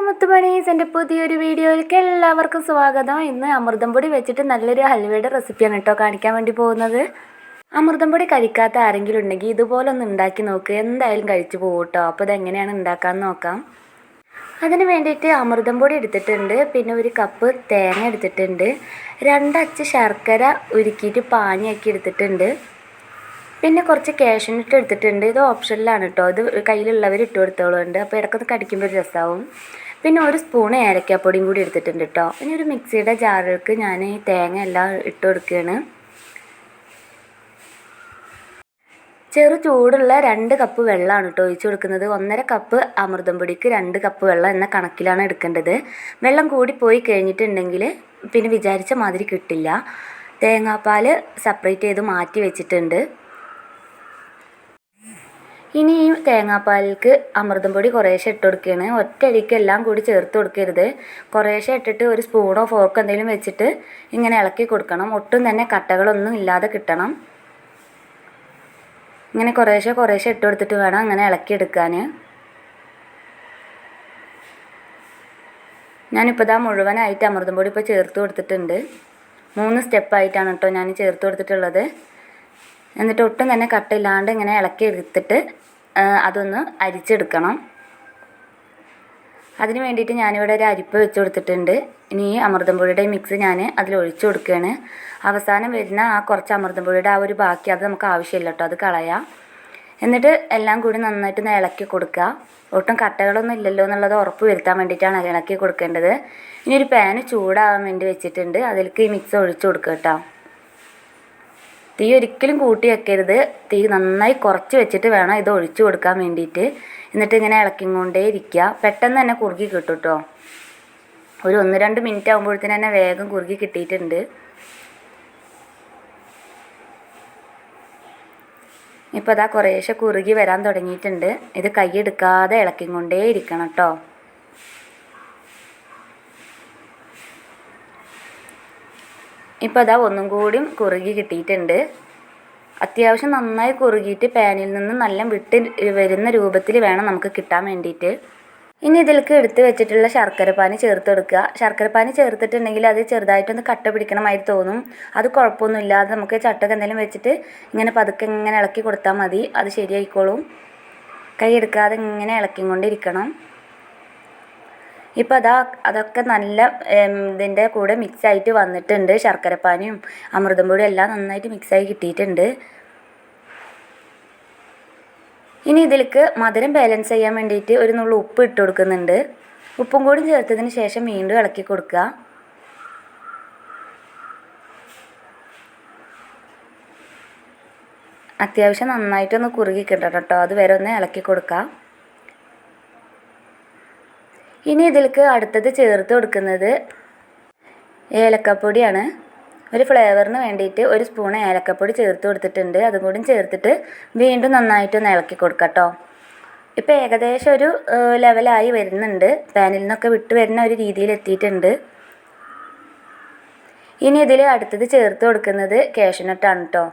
മുത്തുമണീസ്, എൻ്റെ പുതിയൊരു വീഡിയോയിലേക്ക് എല്ലാവർക്കും സ്വാഗതം. ഇന്ന് അമൃതം പൊടി വെച്ചിട്ട് നല്ലൊരു ഹൽവയുടെ റെസിപ്പിയാണ് കേട്ടോ കാണിക്കാൻ വേണ്ടി പോകുന്നത്. അമൃതം പൊടി കഴിക്കാത്ത ആരെങ്കിലും ഉണ്ടെങ്കിൽ ഇതുപോലെ ഒന്ന് ഉണ്ടാക്കി നോക്ക്, എന്തായാലും കഴിച്ചു പോകും കേട്ടോ. അപ്പോൾ ഇതെങ്ങനെയാണ് ഉണ്ടാക്കാമെന്ന് നോക്കാം. അതിന് വേണ്ടിയിട്ട് അമൃതം പൊടി എടുത്തിട്ടുണ്ട്, പിന്നെ ഒരു കപ്പ് തേങ്ങ എടുത്തിട്ടുണ്ട്, 2 അച്ച് ശർക്കര ഉരുക്കിയിട്ട് പാനിയാക്കി എടുത്തിട്ടുണ്ട്, പിന്നെ കുറച്ച് കാഷ്യൂനട്ട് എടുത്തിട്ടുണ്ട്. ഇത് ഓപ്ഷനിലാണ് കേട്ടോ, ഇത് കയ്യിലുള്ളവർ ഇട്ട് കൊടുത്തോളുണ്ട്. അപ്പോൾ ഇടയ്ക്കൊന്ന് കടിക്കുമ്പോൾ ഒരു രസമാവും. പിന്നെ 1 സ്പൂൺ ഏലക്കാപ്പൊടിയും കൂടി എടുത്തിട്ടുണ്ട് കേട്ടോ. ഇനി ഒരു മിക്സിയുടെ ജാറിലേക്ക് ഞാൻ ഈ തേങ്ങ എല്ലാം ഇട്ട് കൊടുക്കുകയാണ്. ചെറു ചൂടുള്ള 2 കപ്പ് വെള്ളമാണ് കേട്ടോ ഒഴിച്ച് കൊടുക്കുന്നത്. 1.5 കപ്പ് അമൃതം പൊടിക്ക് 2 കപ്പ് വെള്ളം എന്ന കണക്കിലാണ് എടുക്കേണ്ടത്. വെള്ളം കൂടി പോയി കഴിഞ്ഞിട്ടുണ്ടെങ്കിൽ പിന്നെ വിചാരിച്ച മാതിരി കിട്ടില്ല. തേങ്ങാപ്പാൽ സെപ്പറേറ്റ് ചെയ്ത് മാറ്റി വെച്ചിട്ടുണ്ട്. ഇനി ഈ തേങ്ങാപ്പാലിലേക്ക് അമൃതം പൊടി കുറേശ്ശെ ഇട്ട് കൊടുക്കുകയാണ്. ഒറ്റയടിക്ക് എല്ലാം കൂടി ചേർത്ത് കൊടുക്കരുത്. കുറേശ്ശെ ഇട്ടിട്ട് ഒരു സ്പൂണോ ഫോർക്കോ എന്തെങ്കിലും വെച്ചിട്ട് ഇങ്ങനെ ഇളക്കി കൊടുക്കണം. ഒട്ടും തന്നെ കട്ടകളൊന്നും ഇല്ലാതെ കിട്ടണം. ഇങ്ങനെ കുറേശ്ശെ ഇട്ട് കൊടുത്തിട്ട് വേണം അങ്ങനെ ഇളക്കിയെടുക്കാൻ. ഞാനിപ്പോൾ ഇതാ മുഴുവനായിട്ട് അമൃതം പൊടി ഇപ്പോൾ ചേർത്ത് കൊടുത്തിട്ടുണ്ട്. 3 സ്റ്റെപ്പായിട്ടാണ് കേട്ടോ ഞാൻ ചേർത്ത് കൊടുത്തിട്ടുള്ളത്. എന്നിട്ട് ഒട്ടും തന്നെ കട്ടയില്ലാണ്ട് ഇങ്ങനെ ഇളക്കി എടുത്തിട്ട് അതൊന്ന് അരിച്ചെടുക്കണം. അതിന് വേണ്ടിയിട്ട് ഞാനിവിടെ ഒരു അരിപ്പ വെച്ച് കൊടുത്തിട്ടുണ്ട്. ഇനി ഈ അമൃതം പൊടിയുടെ മിക്സ് ഞാൻ അതിൽ ഒഴിച്ചു കൊടുക്കുകയാണ്. അവസാനം വരുന്ന ആ കുറച്ച് അമൃതം പൊടിയുടെ ആ ഒരു ബാക്കി അത് നമുക്ക് ആവശ്യമില്ല കേട്ടോ, അത് കളയാം. എന്നിട്ട് എല്ലാം കൂടി നന്നായിട്ട് ഇളക്കി കൊടുക്കുക. ഒട്ടും കട്ടകളൊന്നും ഇല്ലല്ലോ എന്നുള്ളത് ഉറപ്പ് വരുത്താൻ വേണ്ടിയിട്ടാണ് ഇളക്കി കൊടുക്കേണ്ടത്. ഇനി ഒരു പാന് ചൂടാകാൻ വേണ്ടി വെച്ചിട്ടുണ്ട്, അതിലേക്ക് ഈ മിക്സ് ഒഴിച്ചു കൊടുക്കുക കേട്ടോ. തീ ഒരിക്കലും കൂട്ടി വെക്കരുത്. തീ നന്നായി കുറച്ച് വെച്ചിട്ട് വേണം ഇത് ഒഴിച്ചു കൊടുക്കാൻ വേണ്ടിയിട്ട്. എന്നിട്ട് ഇങ്ങനെ ഇളക്കിക്കൊണ്ടേ ഇരിക്കുക. പെട്ടെന്ന് തന്നെ കുറുകി കിട്ടും കേട്ടോ. ഒരു 1-2 മിനിറ്റ് ആകുമ്പോഴത്തേന് തന്നെ വേഗം കുറുകി കിട്ടിയിട്ടുണ്ട്. ഇപ്പോൾ അതാ കുറേശ്ശെ കുറുകി വരാൻ തുടങ്ങിയിട്ടുണ്ട്. ഇത് കൈയെടുക്കാതെ ഇളക്കിക്കൊണ്ടേ ഇരിക്കണം കേട്ടോ. ഇപ്പോൾ അതാ ഒന്നും കൂടിയും കുറുകി കിട്ടിയിട്ടുണ്ട്. അത്യാവശ്യം നന്നായി കുറുകിയിട്ട് പാനിൽ നിന്ന് നല്ല വിട്ട് വരുന്ന രൂപത്തിൽ വേണം നമുക്ക് കിട്ടാൻ വേണ്ടിയിട്ട്. ഇനി ഇതിലേക്ക് എടുത്ത് വെച്ചിട്ടുള്ള ശർക്കരപ്പാനി ചേർത്ത് കൊടുക്കുക. ശർക്കരപ്പാനി ചേർത്തിട്ടുണ്ടെങ്കിൽ അത് ചെറുതായിട്ടൊന്ന് കട്ട പിടിക്കണമായി തോന്നും. അത് കുഴപ്പമൊന്നുമില്ല. അത് നമുക്ക് ചട്ടക്ക് എന്തെങ്കിലും വെച്ചിട്ട് ഇങ്ങനെ പതുക്കെ ഇങ്ങനെ ഇളക്കി കൊടുത്താൽ മതി, അത് ശരിയായിക്കോളും. കൈ എടുക്കാതെ ഇങ്ങനെ ഇളക്കിക്കൊണ്ടിരിക്കണം. ഇപ്പോൾ അതൊക്കെ നല്ല ഇതിൻ്റെ കൂടെ മിക്സായിട്ട് വന്നിട്ടുണ്ട്. ശർക്കരപ്പാനിയും അമൃതം പൊടിയും എല്ലാം നന്നായിട്ട് മിക്സായി കിട്ടിയിട്ടുണ്ട്. ഇനി ഇതിലേക്ക് മധുരം ബാലൻസ് ചെയ്യാൻ വേണ്ടിയിട്ട് ഒരു നുള്ളു ഉപ്പ് ഇട്ട് കൊടുക്കുന്നുണ്ട്. ഉപ്പും കൂടി ചേർത്തതിന് ശേഷം വീണ്ടും ഇളക്കി കൊടുക്കുക. അത്യാവശ്യം നന്നായിട്ടൊന്ന് കുറുകി കിട്ടണം കേട്ടോ, അതുവരെ ഒന്ന് ഇളക്കി കൊടുക്കുക. ഇനി ഇതിലേക്ക് അടുത്തത് ചേർത്ത് കൊടുക്കുന്നത് ഏലക്കപ്പൊടിയാണ്. ഒരു ഫ്ലേവറിന് വേണ്ടിയിട്ട് 1 സ്പൂൺ ഏലക്കപ്പൊടി ചേർത്ത് കൊടുത്തിട്ടുണ്ട്. അതും കൂടി ചേർത്തിട്ട് വീണ്ടും നന്നായിട്ടൊന്ന് ഇളക്കി കൊടുക്കാം കേട്ടോ. ഇപ്പോൾ ഏകദേശം ഒരു ലെവലായി വരുന്നുണ്ട്. പാനിൽ നിന്നൊക്കെ വിട്ട് വരുന്ന ഒരു രീതിയിൽ എത്തിയിട്ടുണ്ട്. ഇനി ഇതിൽ അടുത്തത് ചേർത്ത് കൊടുക്കുന്നത് കാഷ്യൂനട്ടാണ് കേട്ടോ.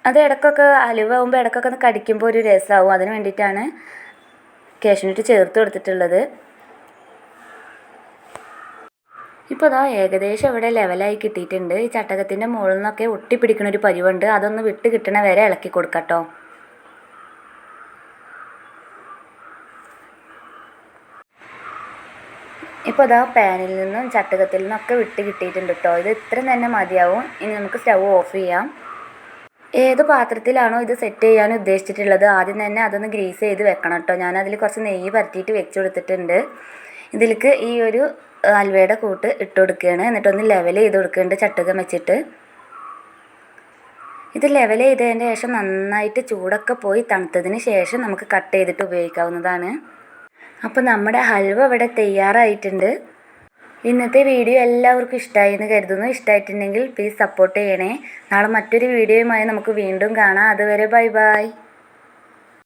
അത് ഇടയ്ക്കൊക്കെ ഹലുവ ആകുമ്പോൾ ഇടയ്ക്കൊക്കെ ഒന്ന് കടിക്കുമ്പോൾ ഒരു രസമാവും. അതിന് വേണ്ടിയിട്ടാണ് കാഷ്യൂനട്ട് ചേർത്ത് കൊടുത്തിട്ടുള്ളത്. ഇപ്പോൾ അതാ ഏകദേശം ഇവിടെ ലെവലായി കിട്ടിയിട്ടുണ്ട്. ഈ ചട്ടകത്തിൻ്റെ മുകളിൽ നിന്നൊക്കെ ഒട്ടിപ്പിടിക്കുന്ന ഒരു പരിവുണ്ട്, അതൊന്ന് വിട്ട് കിട്ടണ വരെ ഇളക്കി കൊടുക്കാം കേട്ടോ. ഇപ്പോൾ അതാ പാനിൽ നിന്നും ചട്ടകത്തിൽ നിന്നൊക്കെ വിട്ട് കിട്ടിയിട്ടുണ്ട് കേട്ടോ. ഇത് ഇത്രയും തന്നെ മതിയാവും. ഇനി നമുക്ക് സ്റ്റൗ ഓഫ് ചെയ്യാം. ഏത് പാത്രത്തിലാണോ ഇത് സെറ്റ് ചെയ്യാൻ ഉദ്ദേശിച്ചിട്ടുള്ളത് ആദ്യം തന്നെ അതൊന്ന് ഗ്രീസ് ചെയ്ത് വെക്കണം കേട്ടോ. ഞാനതിൽ കുറച്ച് നെയ്യ് പരത്തിയിട്ട് വെച്ച് കൊടുത്തിട്ടുണ്ട്. ഇതിലേക്ക് ഈ ഒരു ഹൽവയുടെ കൂട്ട് ഇട്ട് കൊടുക്കുകയാണ്. എന്നിട്ടൊന്ന് ലെവൽ ചെയ്ത് കൊടുക്കുന്നുണ്ട് ചട്ടുകം വെച്ചിട്ട്. ഇത് ലെവൽ ചെയ്തതിന് ശേഷം നന്നായിട്ട് ചൂടൊക്കെ പോയി തണുത്തതിന് ശേഷം നമുക്ക് കട്ട് ചെയ്തിട്ട് ഉപയോഗിക്കാവുന്നതാണ്. അപ്പോൾ നമ്മുടെ ഹൽവ ഇവിടെ തയ്യാറായിട്ടുണ്ട്. ഇന്നത്തെ വീഡിയോ എല്ലാവർക്കും ഇഷ്ടമായി എന്ന് കരുതുന്നു. ഇഷ്ടമായിട്ടുണ്ടെങ്കിൽ പ്ലീസ് സപ്പോർട്ട് ചെയ്യണേ. നാളെ മറ്റൊരു വീഡിയോയുമായി നമുക്ക് വീണ്ടും കാണാം. അതുവരെ ബൈ ബൈ.